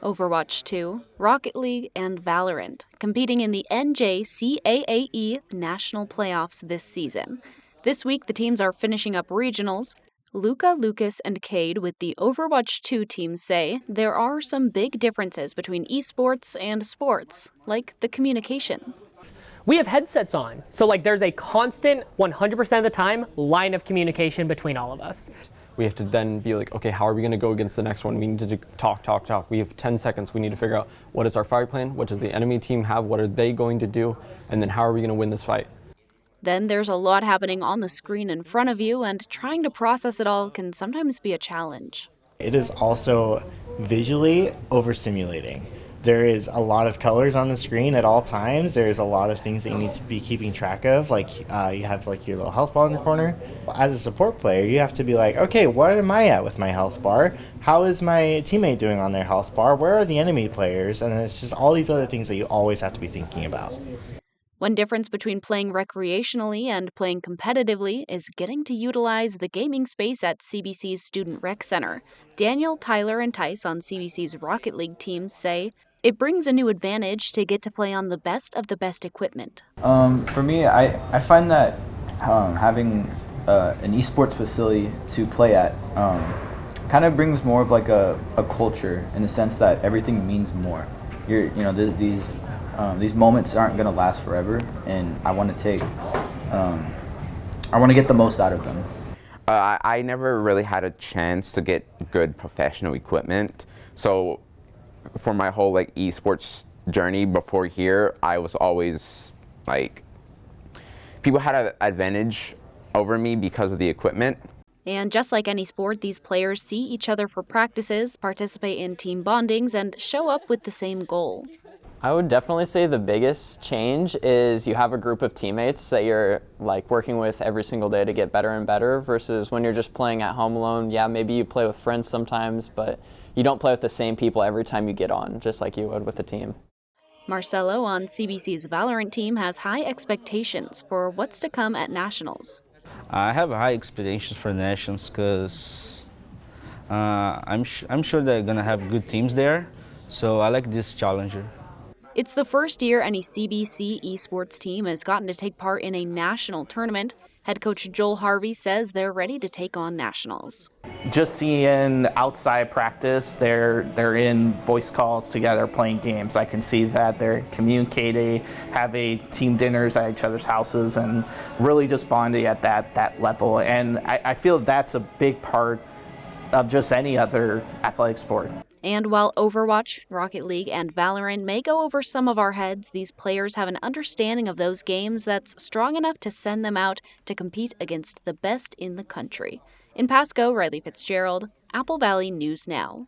Overwatch 2, Rocket League, and Valorant, competing in the NJCAAE national playoffs this season. This week, the teams are finishing up regionals. Luca, Lucas, and Cade with the Overwatch 2 team say there are some big differences between esports and sports, like the communication. We have headsets on, so there's a constant 100% of the time line of communication between all of us. We have to then be like, okay, how are we going to go against the next one? We need to talk. We have 10 seconds. We need to figure out what is our fight plan, what does the enemy team have, what are they going to do, and then how are we going to win this fight? Then there's a lot happening on the screen in front of you, and trying to process it all can sometimes be a challenge. It is also visually overstimulating. There is a lot of colors on the screen at all times. There's a lot of things that you need to be keeping track of. You have your little health bar in the corner. As a support player, you have to be like, okay, what am I at with my health bar? How is my teammate doing on their health bar? Where are the enemy players? And it's just all these other things that you always have to be thinking about. One difference between playing recreationally and playing competitively is getting to utilize the gaming space at CBC's Student Rec Center. Daniel, Tyler, and Tice on CBC's Rocket League teams say it brings a new advantage to get to play on the best of the best equipment. For me, I find that having an esports facility to play at kind of brings more of a culture, in the sense that everything means more. These moments aren't going to last forever, and I want to get the most out of them. I never really had a chance to get good professional equipment, so for my whole esports journey before here, I was always people had an advantage over me because of the equipment. And just like any sport, these players see each other for practices, participate in team bondings, and show up with the same goal. I would definitely say the biggest change is you have a group of teammates that you're working with every single day to get better and better, versus when you're just playing at home alone. Yeah, maybe you play with friends sometimes, but you don't play with the same people every time you get on, just like you would with a team. Marcelo on CBC's Valorant team has high expectations for what's to come at Nationals. I have high expectations for Nationals because I'm sure they're going to have good teams there, so I like this challenger. It's the first year any CBC Esports team has gotten to take part in a national tournament. Head coach Joel Harvey says they're ready to take on Nationals. Just seeing outside practice, they're in voice calls together playing games. I can see that they're communicating, having team dinners at each other's houses, and really just bonding at that level. And I feel that's a big part of just any other athletic sport. And while Overwatch, Rocket League, and Valorant may go over some of our heads, these players have an understanding of those games that's strong enough to send them out to compete against the best in the country. In Pasco, Riley Fitzgerald, Apple Valley News Now.